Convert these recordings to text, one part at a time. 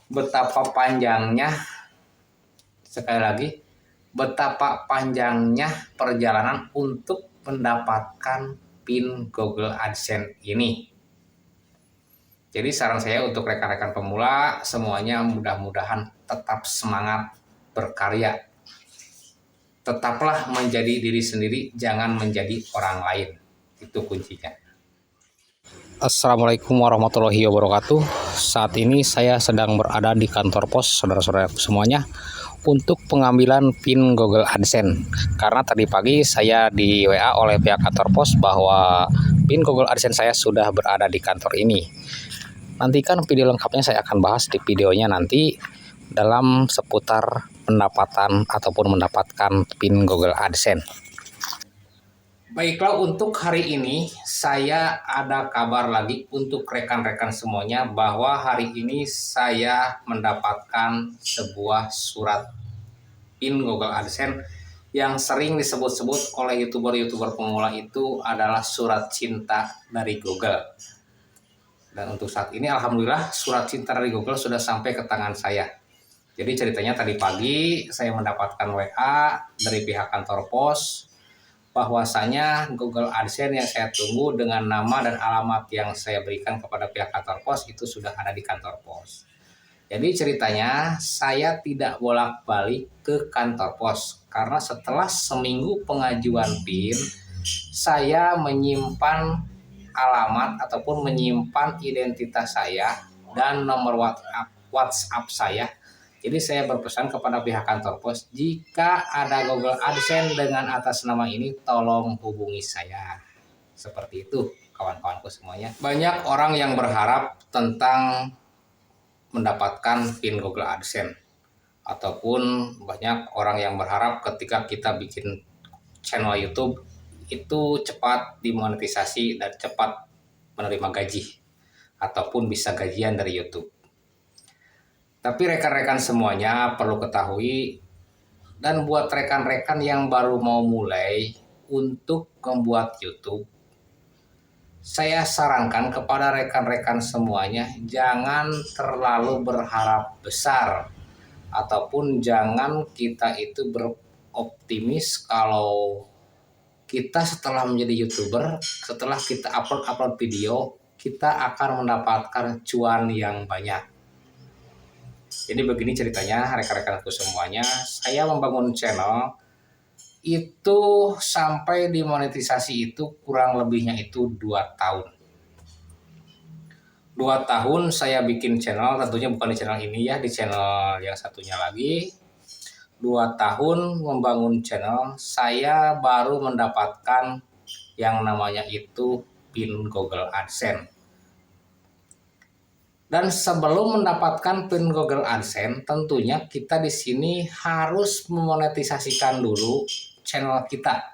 betapa panjangnya, sekali lagi, betapa panjangnya perjalanan untuk mendapatkan PIN Google AdSense ini. Jadi saran saya untuk rekan-rekan pemula semuanya mudah-mudahan tetap semangat berkarya. Tetaplah menjadi diri sendiri, jangan menjadi orang lain. Itu kuncinya. Assalamualaikum warahmatullahi wabarakatuh. Saat ini saya sedang berada di kantor pos, saudara-saudara semuanya, untuk pengambilan PIN Google AdSense. Karena tadi pagi saya di WA oleh pihak kantor pos bahwa PIN Google AdSense saya sudah berada di kantor ini. Nantikan video lengkapnya, saya akan bahas di videonya nanti dalam seputar pendapatan ataupun mendapatkan PIN Google AdSense. Baiklah, untuk hari ini saya ada kabar lagi untuk rekan-rekan semuanya bahwa hari ini saya mendapatkan sebuah surat PIN Google AdSense yang sering disebut-sebut oleh YouTuber-YouTuber pemula itu adalah surat cinta dari Google. Dan untuk saat ini alhamdulillah surat cinta dari Google sudah sampai ke tangan saya. Jadi ceritanya tadi pagi saya mendapatkan WA dari pihak kantor pos bahwasanya Google AdSense yang saya tunggu dengan nama dan alamat yang saya berikan kepada pihak kantor pos itu sudah ada di kantor pos. Jadi ceritanya saya tidak bolak-balik ke kantor pos karena setelah seminggu pengajuan PIN saya menyimpan alamat ataupun menyimpan identitas saya dan nomor WhatsApp saya. Jadi saya berpesan kepada pihak kantor pos, jika ada Google AdSense dengan atas nama ini tolong hubungi saya. Seperti itu kawan-kawanku semuanya. Banyak orang yang berharap tentang mendapatkan PIN Google AdSense, ataupun banyak orang yang berharap ketika kita bikin channel YouTube itu cepat dimonetisasi dan cepat menerima gaji ataupun bisa gajian dari YouTube. Tapi rekan-rekan semuanya perlu ketahui, dan buat rekan-rekan yang baru mau mulai untuk membuat YouTube, saya sarankan kepada rekan-rekan semuanya jangan terlalu berharap besar ataupun jangan kita itu beroptimis kalau kita setelah menjadi YouTuber, setelah kita upload video, kita akan mendapatkan cuan yang banyak. Jadi begini ceritanya rekan-rekanku semuanya, saya membangun channel itu sampai dimonetisasi itu kurang lebihnya itu 2 tahun. 2 tahun saya bikin channel, tentunya bukan di channel ini ya, di channel yang satunya lagi. 2 tahun membangun channel, saya baru mendapatkan yang namanya itu PIN Google AdSense. Dan sebelum mendapatkan PIN Google AdSense, tentunya kita di sini harus memonetisasikan dulu channel kita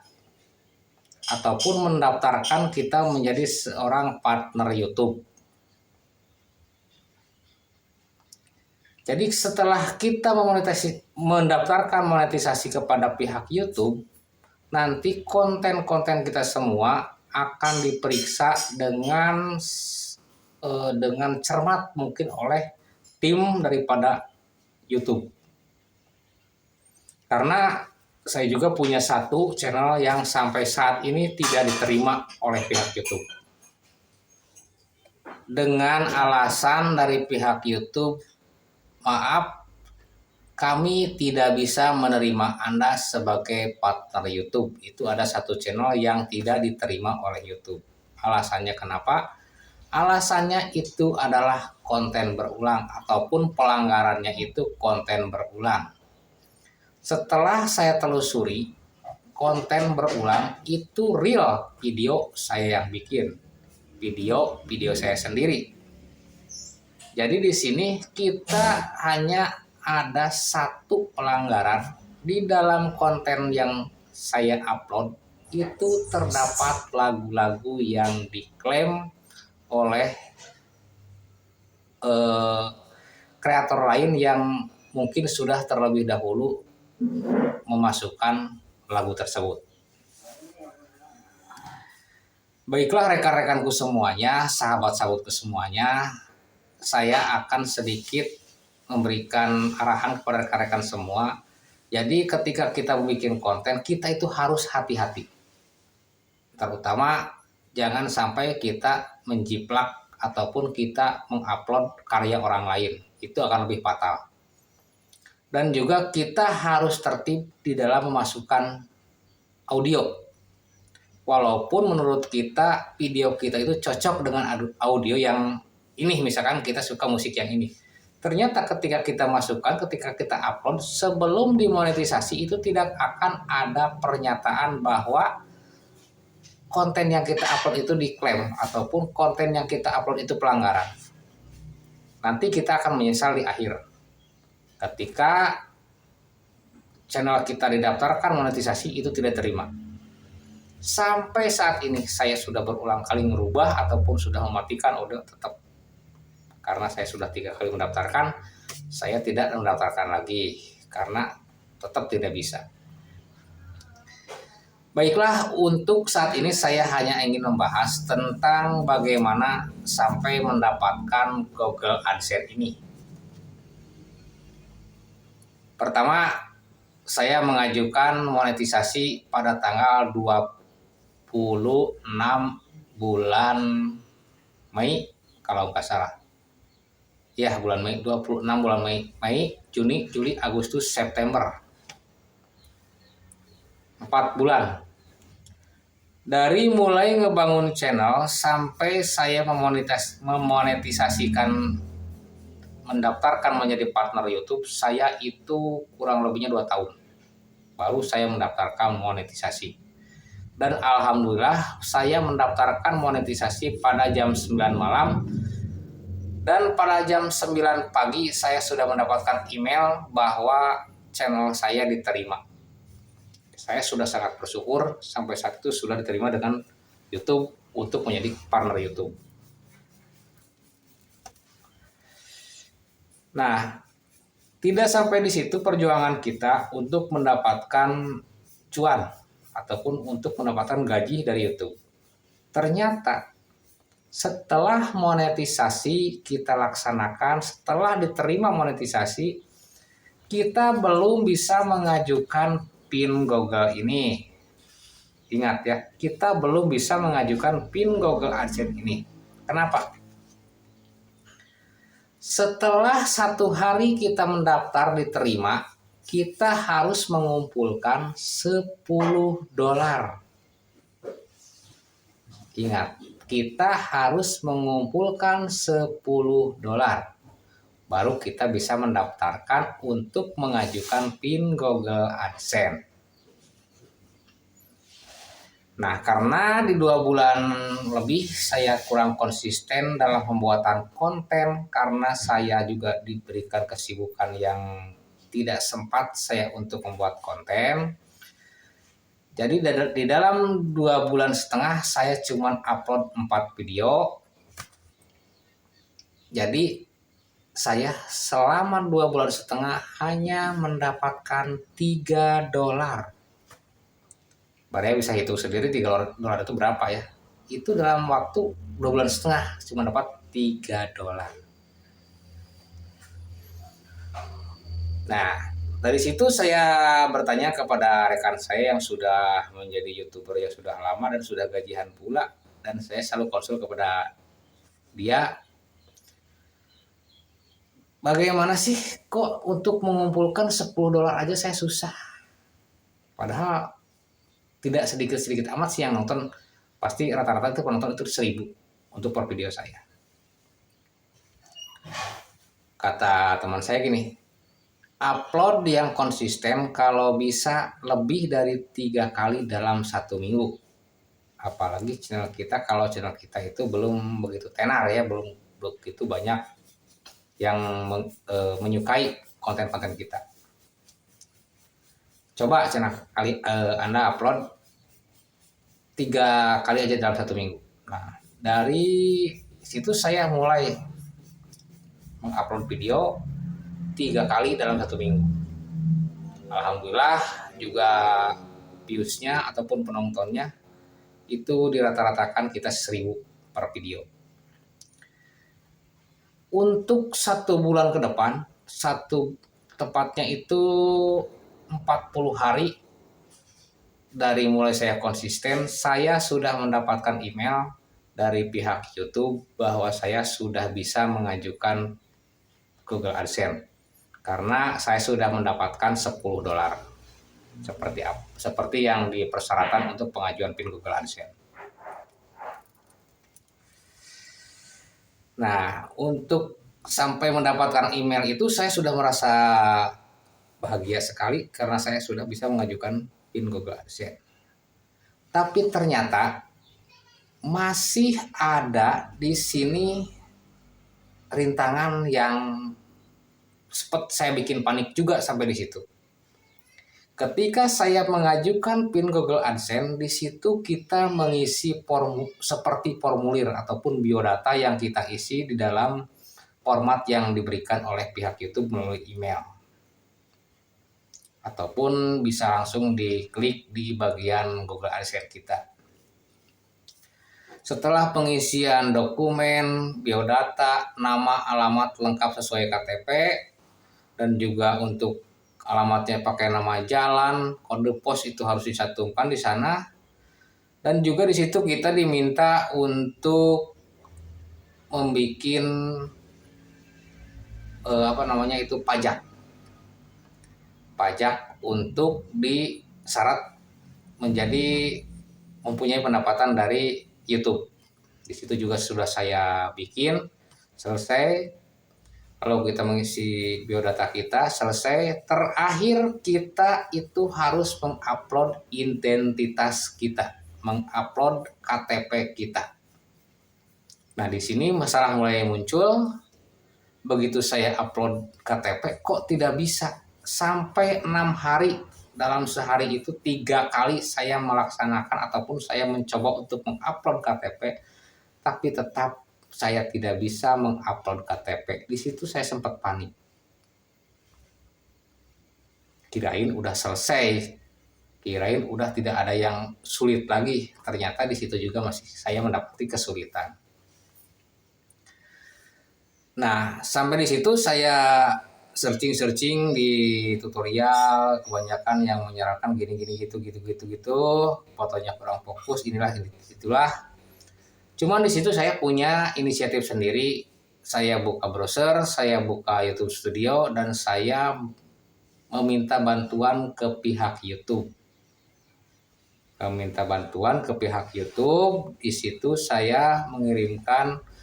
ataupun mendaftarkan kita menjadi seorang partner YouTube. Jadi setelah kita mendaftarkan monetisasi kepada pihak YouTube, nanti konten-konten kita semua akan diperiksa dengan cermat mungkin oleh tim daripada YouTube. Karena saya juga punya satu channel yang sampai saat ini tidak diterima oleh pihak YouTube. Dengan alasan dari pihak YouTube, maaf, kami tidak bisa menerima Anda sebagai partner YouTube. Itu ada satu channel yang tidak diterima oleh YouTube. Alasannya kenapa? Alasannya itu adalah konten berulang ataupun pelanggarannya itu konten berulang. Setelah saya telusuri, konten berulang itu real video saya yang bikin. Video saya sendiri. Jadi di sini kita hanya ada satu pelanggaran di dalam konten yang saya upload, itu terdapat lagu-lagu yang diklaim oleh kreator lain yang mungkin sudah terlebih dahulu memasukkan lagu tersebut. Baiklah rekan-rekanku semuanya, sahabat-sahabatku semuanya, saya akan sedikit memberikan arahan kepada rekan-rekan semua. Jadi ketika kita bikin konten, kita itu harus hati-hati. Terutama jangan sampai kita menjiplak ataupun kita mengupload karya orang lain. Itu akan lebih fatal. Dan juga kita harus tertib di dalam memasukkan audio. Walaupun menurut kita video kita itu cocok dengan audio yang ini, misalkan kita suka musik yang ini. Ternyata ketika kita masukkan, ketika kita upload, sebelum dimonetisasi itu tidak akan ada pernyataan bahwa konten yang kita upload itu diklaim ataupun konten yang kita upload itu pelanggaran. Nanti kita akan menyesal di akhir. Ketika channel kita didaftarkan monetisasi itu tidak terima. Sampai saat ini saya sudah berulang kali merubah ataupun sudah mematikan audio tetap. Karena saya sudah 3 kali mendaftarkan, saya tidak mendaftarkan lagi karena tetap tidak bisa. Baiklah, untuk saat ini saya hanya ingin membahas tentang bagaimana sampai mendapatkan Google AdSense ini. Pertama, saya mengajukan monetisasi pada tanggal 26 bulan Mei kalau nggak salah. Ya, bulan Mei, 26 bulan Mei, Juni, Juli, Agustus, September. 4 bulan. Dari mulai ngebangun channel sampai saya memonetisasikan, mendaftarkan menjadi partner YouTube, saya itu kurang lebihnya 2 tahun. Baru saya mendaftarkan monetisasi. Dan alhamdulillah saya mendaftarkan monetisasi pada jam 9 malam. Dan pada jam 9 pagi saya sudah mendapatkan email bahwa channel saya diterima. Saya sudah sangat bersyukur sampai saat itu sudah diterima dengan YouTube untuk menjadi partner YouTube. Nah, tidak sampai di situ perjuangan kita untuk mendapatkan cuan ataupun untuk mendapatkan gaji dari YouTube. Ternyata setelah monetisasi kita laksanakan, setelah diterima monetisasi, kita belum bisa mengajukan PIN Google ini. Ingat ya, kita belum bisa mengajukan PIN Google AdSense ini. Kenapa? Setelah 1 hari kita mendaftar diterima, kita harus mengumpulkan $10. Ingat, kita harus mengumpulkan $10. Baru kita bisa mendaftarkan untuk mengajukan PIN Google AdSense. Nah, karena di 2 bulan lebih saya kurang konsisten dalam pembuatan konten karena saya juga diberikan kesibukan yang tidak sempat saya untuk membuat konten. Jadi di dalam 2 bulan setengah saya cuma upload 4 video. Jadi saya selama 2 bulan setengah hanya mendapatkan $3. Barangnya bisa hitung sendiri $3 itu berapa ya. Itu dalam waktu 2 bulan setengah cuma dapat $3. Nah, dari situ saya bertanya kepada rekan saya yang sudah menjadi YouTuber yang sudah lama dan sudah gajian pula. Dan saya selalu konsul kepada dia. Bagaimana sih kok untuk mengumpulkan $10 aja saya susah. Padahal tidak sedikit-sedikit amat sih yang nonton. Pasti rata-rata itu penonton itu 1.000 untuk per video saya. Kata teman saya gini, upload yang konsisten kalau bisa lebih dari 3 kali dalam 1 minggu. Apalagi channel kita, kalau channel kita itu belum begitu tenar ya, belum begitu banyak yang menyukai konten-konten kita. Coba channel Anda upload 3 kali aja dalam 1 minggu. Nah, dari situ saya mulai mengupload video 3 kali dalam 1 minggu. Alhamdulillah juga viewsnya ataupun penontonnya itu dirata-ratakan kita 1.000 per video. Untuk 1 bulan ke depan satu tepatnya itu 40 hari dari mulai saya konsisten, saya sudah mendapatkan email dari pihak YouTube bahwa saya sudah bisa mengajukan Google AdSense karena saya sudah mendapatkan $10 seperti yang dipersyaratkan untuk pengajuan PIN Google AdSense. Nah, untuk sampai mendapatkan email itu saya sudah merasa bahagia sekali karena saya sudah bisa mengajukan PIN Google AdSense. Tapi ternyata masih ada di sini rintangan yang sempat saya bikin panik juga sampai di situ. Ketika saya mengajukan PIN Google AdSense, di situ kita mengisi seperti formulir ataupun biodata yang kita isi di dalam format yang diberikan oleh pihak YouTube melalui email. Ataupun bisa langsung diklik di bagian Google AdSense kita. Setelah pengisian dokumen, biodata, nama, alamat lengkap sesuai KTP, dan juga untuk alamatnya pakai nama jalan, kode pos itu harus dicantumkan di sana. Dan juga di situ kita diminta untuk membuat pajak untuk disyarat menjadi mempunyai pendapatan dari YouTube. Di situ juga sudah saya bikin selesai. Kalau kita mengisi biodata kita selesai, terakhir kita itu harus mengupload identitas kita, mengupload KTP kita. Nah, di sini masalah mulai muncul. Begitu saya upload KTP, kok tidak bisa? Sampai 6 hari, dalam sehari itu 3 kali saya melaksanakan ataupun saya mencoba untuk mengupload KTP, tapi tetap saya tidak bisa mengupload KTP. Di situ saya sempat panik. Kirain udah selesai, kirain udah tidak ada yang sulit lagi. Ternyata di situ juga masih saya mendapati kesulitan. Nah, sampai di situ saya searching di tutorial, kebanyakan yang menyarankan gini gitu, fotonya kurang fokus, itulah. Cuman di situ saya punya inisiatif sendiri. Saya buka browser, saya buka YouTube Studio, dan saya meminta bantuan ke pihak YouTube. Di situ saya mengirimkan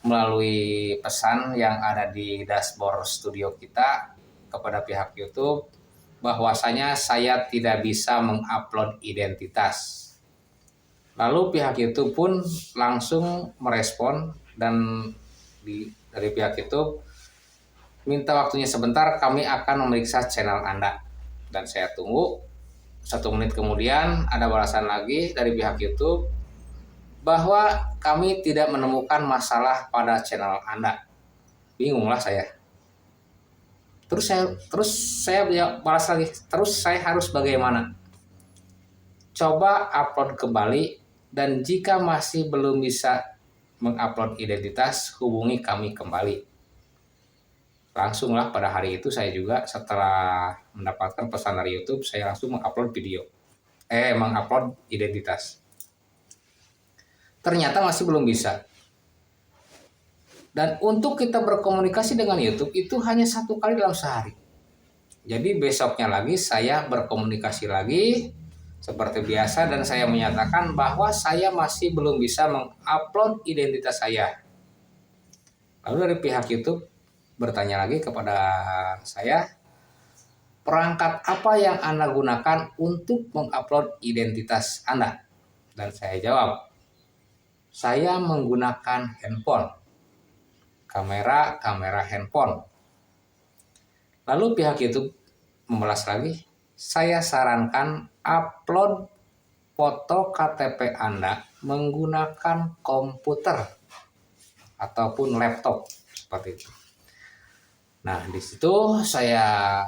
melalui pesan yang ada di dashboard studio kita kepada pihak YouTube bahwasanya saya tidak bisa mengupload identitas. Lalu pihak YouTube pun langsung merespon dan dari pihak YouTube minta waktunya sebentar, kami akan memeriksa channel Anda. Dan saya tunggu 1 menit kemudian ada balasan lagi dari pihak YouTube bahwa kami tidak menemukan masalah pada channel Anda. Bingunglah saya. Terus saya balas lagi. Terus saya harus bagaimana? Coba upload kembali. Dan jika masih belum bisa mengupload identitas, hubungi kami kembali. Langsunglah pada hari itu saya juga setelah mendapatkan pesan dari YouTube, saya langsung mengupload identitas. Ternyata masih belum bisa. Dan untuk kita berkomunikasi dengan YouTube itu hanya 1 kali dalam sehari. Jadi besoknya lagi saya berkomunikasi lagi seperti biasa dan saya menyatakan bahwa saya masih belum bisa mengupload identitas saya. Lalu dari pihak YouTube bertanya lagi kepada saya, perangkat apa yang Anda gunakan untuk mengupload identitas Anda? Dan saya jawab, saya menggunakan handphone, kamera handphone. Lalu pihak YouTube membalas lagi, saya sarankan upload foto KTP Anda menggunakan komputer ataupun laptop seperti itu. Nah, di situ saya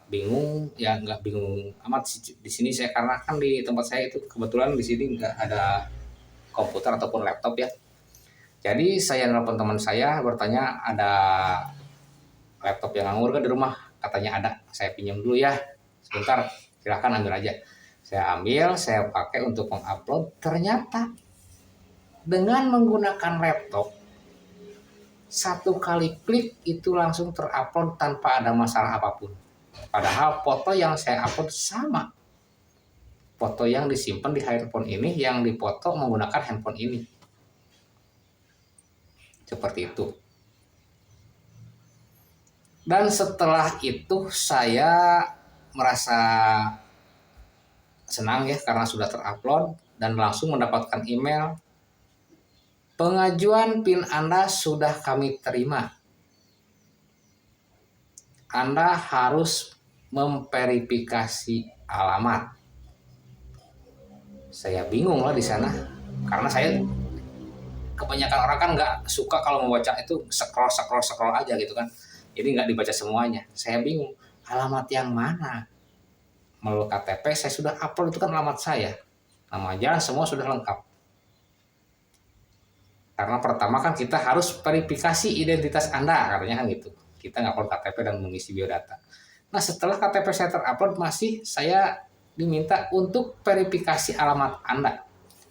bingung, ya nggak bingung amat di sini saya karena kan di tempat saya itu kebetulan di sini nggak ada komputer ataupun laptop ya. Jadi saya nelpon teman saya bertanya ada laptop yang nganggur kan di rumah, katanya ada, saya pinjam dulu ya sebentar, silahkan ambil aja. Saya ambil, saya pakai untuk mengupload. Ternyata dengan menggunakan laptop, satu kali klik itu langsung terupload tanpa ada masalah apapun. Padahal foto yang saya upload sama, foto yang disimpan di handphone ini, yang dipoto menggunakan handphone ini. Seperti itu. Dan setelah itu saya merasa senang ya karena sudah terupload dan langsung mendapatkan email, pengajuan PIN Anda sudah kami terima. Anda harus memverifikasi alamat. Saya bingung lah di sana karena saya kebanyakan orang kan nggak suka kalau membaca itu scroll aja gitu kan. Jadi nggak dibaca semuanya. Saya bingung alamat yang mana. Melalui KTP saya sudah upload, itu kan alamat saya. Nama jalan semua sudah lengkap. Karena pertama kan kita harus verifikasi identitas Anda, katanya kan gitu. Kita nggak upload KTP dan mengisi biodata. Nah setelah KTP saya terupload masih saya diminta untuk verifikasi alamat Anda.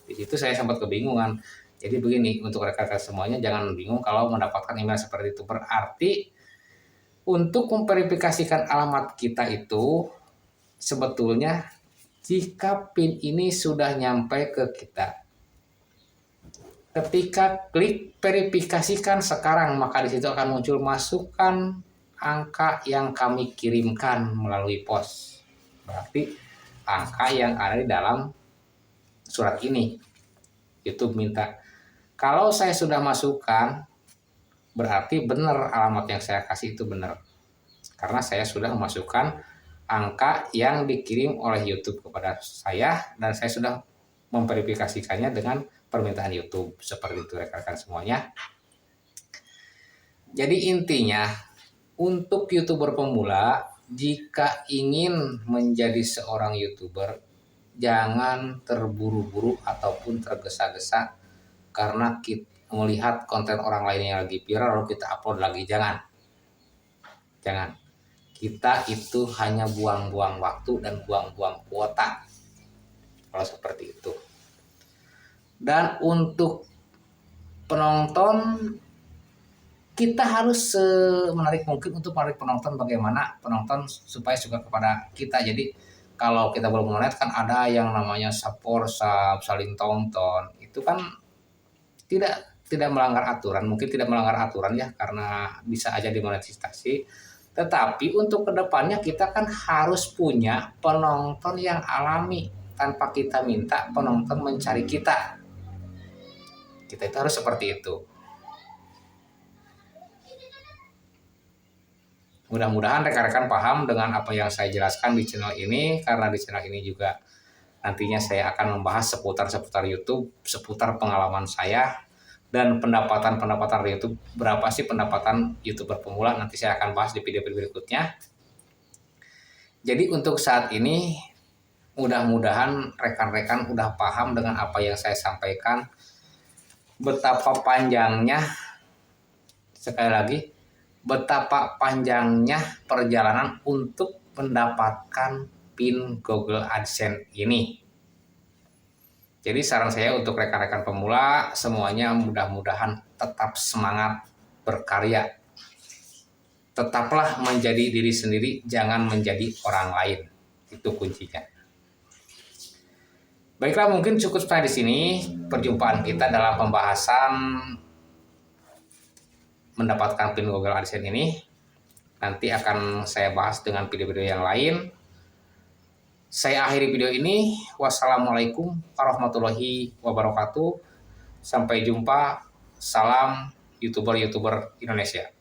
Di situ saya sempat kebingungan. Jadi begini, untuk rekan-rekan semuanya jangan bingung kalau mendapatkan email seperti itu. Berarti untuk memverifikasikan alamat kita itu sebetulnya jika PIN ini sudah nyampe ke kita, ketika klik verifikasikan sekarang, maka di situ akan muncul masukkan angka yang kami kirimkan melalui pos. Berarti angka yang ada di dalam surat ini. YouTube minta. Kalau saya sudah masukkan, berarti benar alamat yang saya kasih itu benar. Karena saya sudah memasukkan angka yang dikirim oleh YouTube kepada saya dan saya sudah memverifikasikannya dengan permintaan YouTube. Seperti itu rekan-rekan semuanya. Jadi intinya untuk YouTuber pemula, jika ingin menjadi seorang YouTuber, jangan terburu-buru ataupun tergesa-gesa karena kita melihat konten orang lain yang lagi viral lalu kita upload lagi. Jangan kita itu hanya buang-buang waktu dan buang-buang kuota kalau seperti itu. Dan untuk penonton, kita harus menarik mungkin untuk menarik penonton. Bagaimana penonton supaya suka kepada kita. Jadi kalau kita belum monet kan ada yang namanya support, saling tonton, itu kan tidak melanggar aturan. Mungkin tidak melanggar aturan ya karena bisa aja dimonetisasi. Tetapi untuk kedepannya kita kan harus punya penonton yang alami tanpa kita minta penonton mencari kita. Kita itu harus seperti itu. Mudah-mudahan rekan-rekan paham dengan apa yang saya jelaskan di channel ini, karena di channel ini juga nantinya saya akan membahas seputar YouTube, seputar pengalaman saya dan pendapatan di YouTube. Berapa sih pendapatan YouTuber pemula, nanti saya akan bahas di video berikutnya. Jadi untuk saat ini mudah-mudahan rekan-rekan udah paham dengan apa yang saya sampaikan. Betapa panjangnya, sekali lagi, betapa panjangnya perjalanan untuk mendapatkan PIN Google AdSense ini. Jadi saran saya untuk rekan-rekan pemula semuanya mudah-mudahan tetap semangat berkarya. Tetaplah menjadi diri sendiri, jangan menjadi orang lain. Itu kuncinya. Baiklah, mungkin cukup sampai di sini perjumpaan kita dalam pembahasan mendapatkan PIN Google AdSense ini. Nanti akan saya bahas dengan video-video yang lain. Saya akhiri video ini. Wassalamualaikum warahmatullahi wabarakatuh. Sampai jumpa. Salam YouTuber Indonesia.